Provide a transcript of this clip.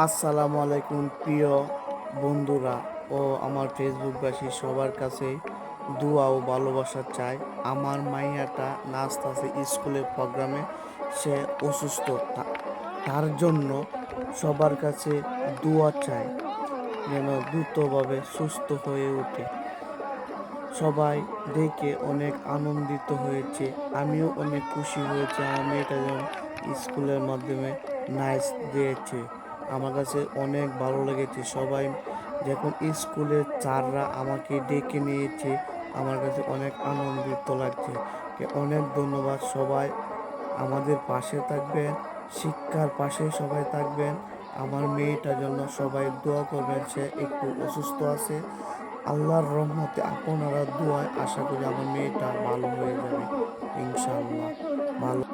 আসসালামু আলাইকুম প্রিয় বন্ধুরা ও আমার ফেসবুকবাসী সবার কাছে দোয়া ও ভালোবাসা চাই। আমার মাইয়াটা নাচতাছে স্কুলের প্রোগ্রামে, সে অসুস্থ। তার জন্য সবার কাছে দোয়া চাই যেন দ্রুতভাবে সুস্থ হয়ে ওঠে। সবাই দেখে অনেক আনন্দিত হয়েছে, আমিও অনেক খুশি হয়েছি আমার মেয়েটা যখন স্কুলের মাধ্যমে নাচ দিয়েছে। আমার কাছে অনেক ভালো লেগেছে। সবাই যখন স্কুলের স্যাররা আমাকে ডেকে নিয়েছে, আমার কাছে অনেক আনন্দিত লাগছে। অনেক ধন্যবাদ। সবাই আমাদের পাশে থাকবেন, শিক্ষার পাশে সবাই থাকবেন। আমার মেয়েটার জন্য সবাই দোয়া করবেন, সে একটু অসুস্থ আছে। আল্লাহর রহমতে আপনারা দোয়ায় আশা করি আমার মেয়েটা ভালো হয়ে যাবে ইনশাআল্লাহ। ভালো